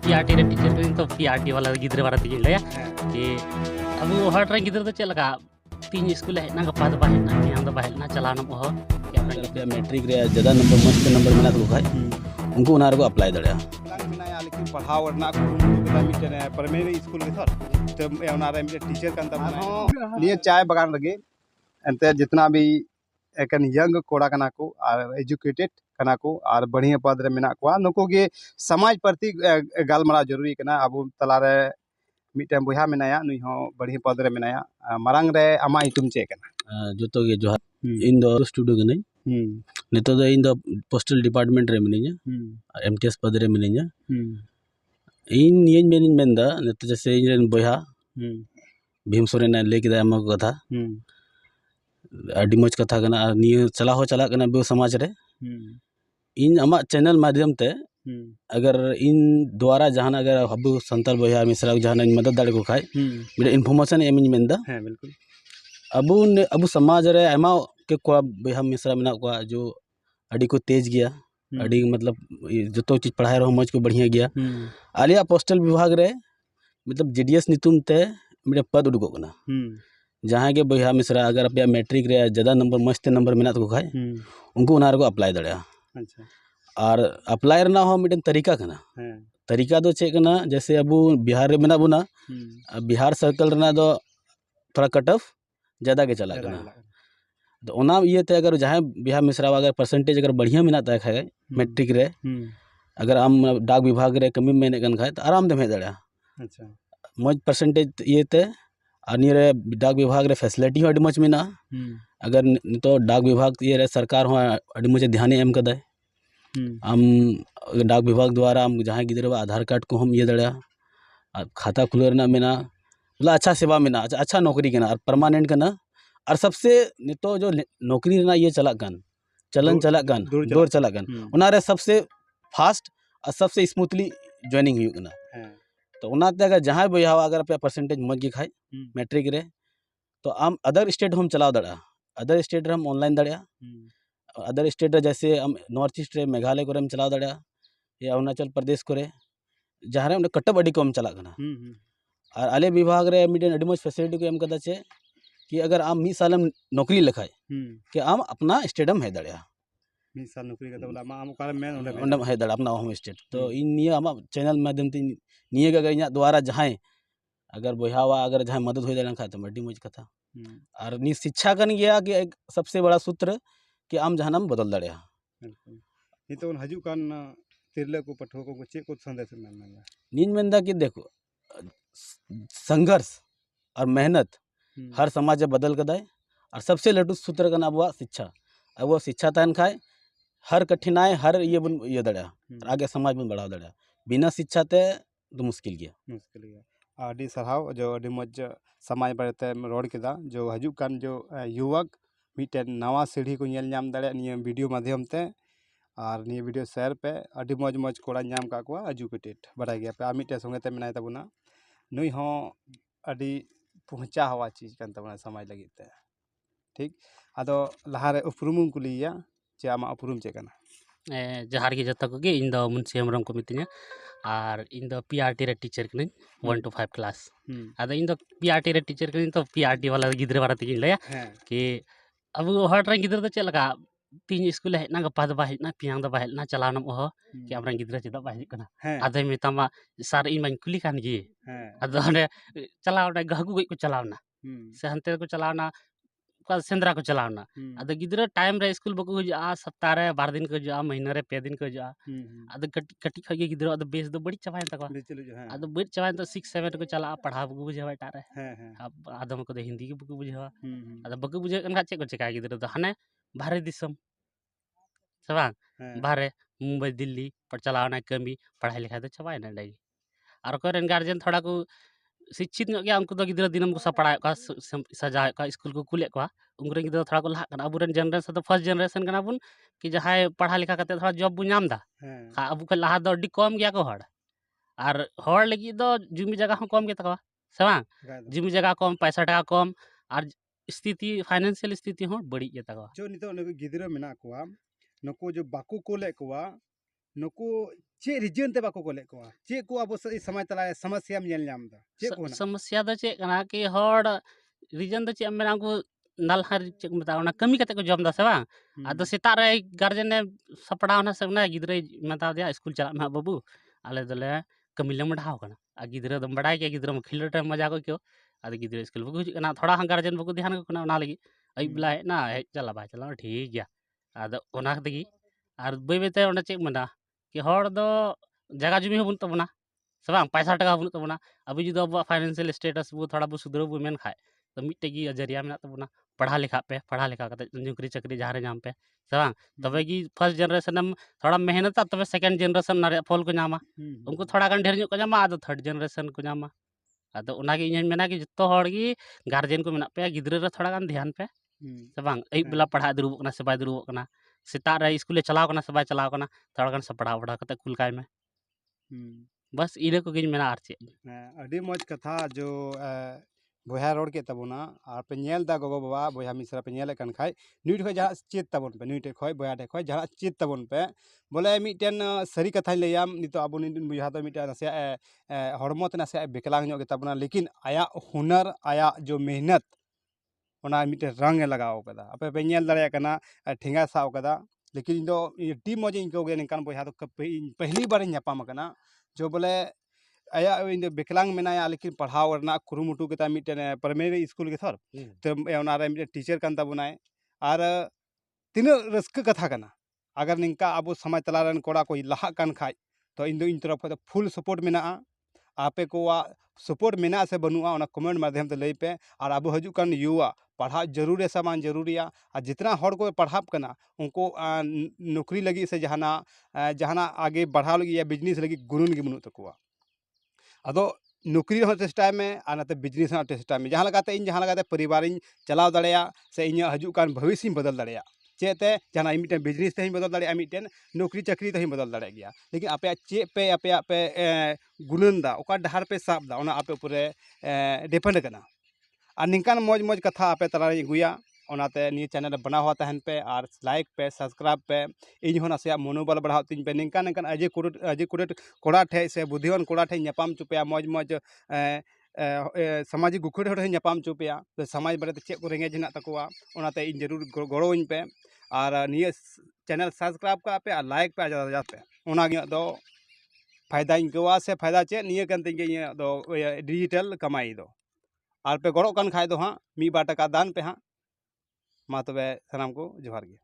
PRT रे teacher कहीं तो पीआरटी वाला गिद्रे बारा तीन लया कि अब हर ट्रेन गिद्रे तो चल लगा तीन स्कूल है ना गपा तो बाहर ना यहाँ तो बाहर ना चलाना हो क्या पे मैट्रिक रे ज़्यादा नंबर मस्त नंबर मेना तो खाय उनको उनार को अप्लाई दड़या लेकिन पढ़ाव रना कुरुमुटु मिटने प्राइमरी स्कूल के सर तो उनारे टीचर कान तब लिए चाय बगान लगे एंते जितना भी एकन यंग कोड़ा कना को और एजुकेटेड कना को और बढ़िया पद रे मेना को नुको के समाज प्रति गालमरा जरूरी कना अब तलारे मिटन बुहा मेनाया नुई हो बढ़िया पद रे मेनाया मारंग रे आमा इतुम चे कना जोतो के जोहार इन दो स्टूडियो गने नितो दो इन दो पोस्टल डिपार्टमेंट रे मिनिया एमटीएस पद रे मिनिया इन येन मेनिन मेंदा नितो जैसे इन बोया भीम सोरेन ले किदा अमा को कथा अडी मज कथा कना निय चला हो चला कना बे समाज रे इन आमा चैनल माध्यम ते अगर इन द्वारा जहां अगर हबु संताल बोया मिश्रा जहां मदद दाड़े को खाय मिडे इन्फॉर्मेशन एमिन मेंदा हां बिल्कुल अबु समाज रे आमा के कोड़ा बोया मिश्रा मेना को जो अडी को तेज गया अडी मतलब जतो चीज पढ़ाई रहो मज को बढ़िया गया आलिया पोस्टल विभाग रे मतलब जेडीएस नितुम ते मिडे पद उडुको कना जहां के बोया मिश्रा अगर अपया मैट्रिक रे ज़्यादा नंबर मस्त नंबर मेना तो खाय उनको उनार को अप्लाई दड़या अच्छा और अप्लाई रना हो मिडन तरीका कना तरीका दो चे कना जैसे अबु बिहार रे मेना बुना बिहार सर्कल रना दो थोड़ा कट ऑफ ज़्यादा के चला कना तो ओना ये ते अगर जहां बिहार मिश्रा अगर परसेंटेज अगर बढ़िया मेना ता खाय मैट्रिक रे अगर आम डाक विभाग रे कमी मेने कन खाय तो आराम दे हे दड़या अच्छा मज परसेंटेज ये ते आनी रे डाक विभाग रे फैसिलिटी हो अडी मज मेना अगर तो डाक विभाग ये रे सरकार हो अडी मज ध्यान एम कदाय आम डाक विभाग द्वारा आम जहां गिद्रे आधार कार्ड को हम ये दड़या खाता खुले रना मेना मतलब अच्छा सेवा मेना अच्छा नौकरी कना और परमानेंट कना और सबसे नितो जो नौकरी रना ये चला कन चलन चला कन दौर चला कन उनारे सबसे फास्ट और सबसे स्मूथली जॉइनिंग हुई कना तो उनाते अगर जहां बोया अगर पे परसेंटेज मज गे खाय मैट्रिक रे तो आम अदर स्टेट हम चलाव दड़ा अदर स्टेट रे हम ऑनलाइन दड़ा अदर स्टेट रे जैसे हम नॉर्थ ईस्ट रे मेघालय को हम चलाव दड़ा या अरुणाचल प्रदेश को रे जहां रे कटअप अडी कम चला कना और आले विभाग रे मिडन अडी मज फैसिलिटी को एम कदा चे कि अगर आम मी सालम नौकरी लखाय कि आम अपना स्टेटम है दड़या मी साल नौकरी का बोला आम ओकार में ओंडम है दड़ा अपना होम स्टेट तो इन निया आम चैनल माध्यम ते निये अगर इना द्वारा जहां अगर बोहावा अगर जहां मदद हो जाए खाय तो अडी मज कथा और नी शिक्षा कन गया कि एक सबसे बड़ा सूत्र कि आम जहानम बदल दड़या नितो हजू कान तिरले को पठो को चे को संदेश मेनला नीन मेंदा कि देखो संघर्ष और मेहनत हर समाज बदल कदाय और सबसे लटू सूत्र कन अब शिक्षा तहन खाय हर कठिनाई हर ये बन ये दड़या आगे समाज बन बढ़ाव दड़या बिना शिक्षा ते तो मुश्किल गया आदि सराव जो आदि मज समाज बारे रोड केदा जो हजू कान जो युवक मिटन नवा सीढ़ी को नेल नाम दड़े निये वीडियो माध्यम ते और निये वीडियो शेयर पे आदि मज मज कोड़ा नाम का को एजुकेटेड बड़ा गया पे आ मिटे संगे ते मेनाय तबुना नुई हो आदि पहुंचा हवा चीज कान तबुना समाज लगी ते ठीक आदो लहारे उपरुम कुलिया चे आमा उपरुम चे कना जहार की जत्ता को इन दो मुंशी हेमरम को मितिया और इन दो पीआरटी रे टीचर कने 1 to 5 क्लास आदा इन दो पीआरटी रे टीचर कने तो पीआरटी वाला गिद्रे बारा तीन लया कि अब हर ट्रेन गिद्रे तो चल लगा तीन स्कूल है ना गपा तो बाहर ना पियांग तो बाहर ना चलाना हो कि हमरा गिद्रे चदा बाहर कना आदे मेतामा सर इन मन कुली कान गे आदो ने चलावना गहगु गई को चलावना से हंते को चलावना का सेंद्रा को चलावना आदो गिद्रे टाइम रे स्कूल बको हुजा सप्ताह रे 12 दिन को जा महीना रे 5 दिन को जा आदो कटी खगे गिद्रे आदो बेस दो बड़ी चबाय तक आदो बड़ी चबाय तो 6 7 को चला पढ़ा बको बुझावा टारे अब आदम को हिंदी के बको बुझावा आदो बको बुझे कन चे को चेका गिद्रे तो हने बाहरे दिसम सबा बाहरे मुंबई दिल्ली पर चलावना कमी पढ़ाई लिखाई तो चबाय ना डे और कोरेन गार्जियन थोड़ा को शिक्षित गया उनको तो गिद्रे दिनम को पढ़ाए का सजा का स्कूल को कुले को उनरे गिद्रे थोड़ा को लहा अबुरन जनरेशन तो फर्स्ट जनरेशन कना बुन कि जहां पढ़ा लिखा करते थोड़ा जॉब बुन नाम दा अब को लहा दो अड्डी कम गया को हड़ लगी दो जुमी जगह हो कम के तकवा सवा जुमी जगह कम पैसा टका कम और स्थिति फाइनेंशियल स्थिति हो बड़ी के तकवा जो नितो गिद्रे मेना को नको जो बाकू कोले को नुकु चे रीजन ते बाको कोले को चे को अब समाज तला समस्या में नेल नाम दा चे को ना समस्या द चे कना कि हर रीजन द चे मेरा को नालहार चे को मता कमी कते को जम दा से बांग आदो सेता रे गार्जियन ने सपड़ा ना से ना गिदरे मता दिया स्कूल चला मा बाबू आले दले कमी ले मढ़ाव कना आ गिदरे दम बड़ा के गिदरे खिल टाइम मजा को क्यों आदो गिदरे स्कूल बको हिज कना थोड़ा गार्जियन बको ध्यान को ना लगी आई बिला ना हे चला बा चला ठीक गया आदो ओना तगी आर बे बेते ओना चे मना कि हर दो जगह जमी होबन तबना से बांग पैसा टका होबन तबना अभी जुदो अब फाइनेंशियल स्टेटस बो थोड़ा बो सुधरो बो मेन खाए तो मिट्टे की जरिया में तबना पढ़ा लिखा पे पढ़ा लिखा कते नौकरी चाकरी जहाँ रे नाम पे से बांग तबे की फर्स्ट जनरेशन में थोड़ा मेहनत तबे सेकंड जनरेशन ना फल को नामा उनको थोड़ा गान ढेर ᱧᱚᱜ को नामा आदो थर्ड जनरेशन को नामा आदो ओना गे इᱧ मेना कि जतो हर गी गार्जियन को मेना पे गिदरे रे थोड़ा गान ध्यान पे से बांग आई बेला पढ़ा दुरुब कना से बाय दुरुब कना सेता रे स्कूल चलाव कना से बाय चलाव कना थोड़ा गान से पढ़ा पढ़ा कते कुल काय में बस इने को गिन मेना आर चे अडी मौज कथा जो बोया रोड के तबना और पे नेल दा गोगो बाबा बोया मिश्रा पे नेल कन खाय न्यूट खय जहाँ चेत तबन पे न्यूट खय बोया ठे खय जहाँ चेत तबन पे बोले मिटेन सरी कथा लैयाम नितो अब निन बुझा तो मिटे नसे हड़मो ते नसे बेकलांग ᱧᱚᱜ गे तबना लेकिन आया हुनर आया जो मेहनत ओना मिटे रंग लगाव कदा अपे पे नेल दाड़े कना ठेंगा साव कदा लेकिन दो टी मौज इनको गे निकान बोया तो पहली बार ᱧᱟᱯᱟᱢ कना जो बोले आया इन बेकलांग मेनाया लेकिन पढ़ाव रना कुरुमुटु के मिटेन प्राइमरी स्कूल के थर तो ओना रे मिटे टीचर कान तबनाय आर तीन रस्क कथा कना अगर निंका अब समाज तला रन कोड़ा को लहा कान खाय तो इन तरफ खो फुल सपोर्ट मेना आपे को सपोर्ट मेना से बनुआ ओना कमेंट माध्यम ते लई पे और अब हजू कान युवा पढ़ा जरूर है सामान जरूरी और जितना हर को पढ़ाव कना उनको नौकरी लगी से जहाना आगे बढ़ाव लगी या बिजनेस लगी गुरुन गे बनु तकुआ अदो नौकरी हो चेष्टा में और नाते बिजनेस हो चेष्टा में जहाँ लगाते इन जहाँ लगाते परिवार चलाव दाड़ेया से इन हजू कान भविष्य बदल दाड़ेया चेते जहाँ मिट्टन बिजनेस ते बदल दाड़ेया मिट्टन नौकरी चाकरी ते बदल दाड़े गया लेकिन आपे चे पे आपे गुणन दा ओका डहार पे साब दा ओना आपे ऊपर डिपेंड करना और निकान मौज मौज कथा आपे तला गुया ओनाते निये चैनल बना हुआ तहन पे और लाइक पे सब्सक्राइब पे इन हो नासे मनोबल बढ़ाव तीन पे निकान निकान अजय कुरेट कोड़ा ठे से बुद्धिवान कोड़ा ठे ᱧᱟᱯᱟᱢ चुपया मौज मौज सामाजिक गुखुड़ ठे ᱧᱟᱯᱟᱢ चुपया तो समाज बारे चे को रेंगे हेना तकुआ ओनाते इन जरूर गड़ोइन पे और निये चैनल सब्सक्राइब का पे और लाइक पे ज़्यादा पे ओना गे दो फायदा इनकवा से फायदा चे निये कन ते दो डिजिटल कमाई दो और पे गड़ो कन खाय दो हाँ 1-2 टका दान पे हाँ मा तबे सनाम को जोहार गे।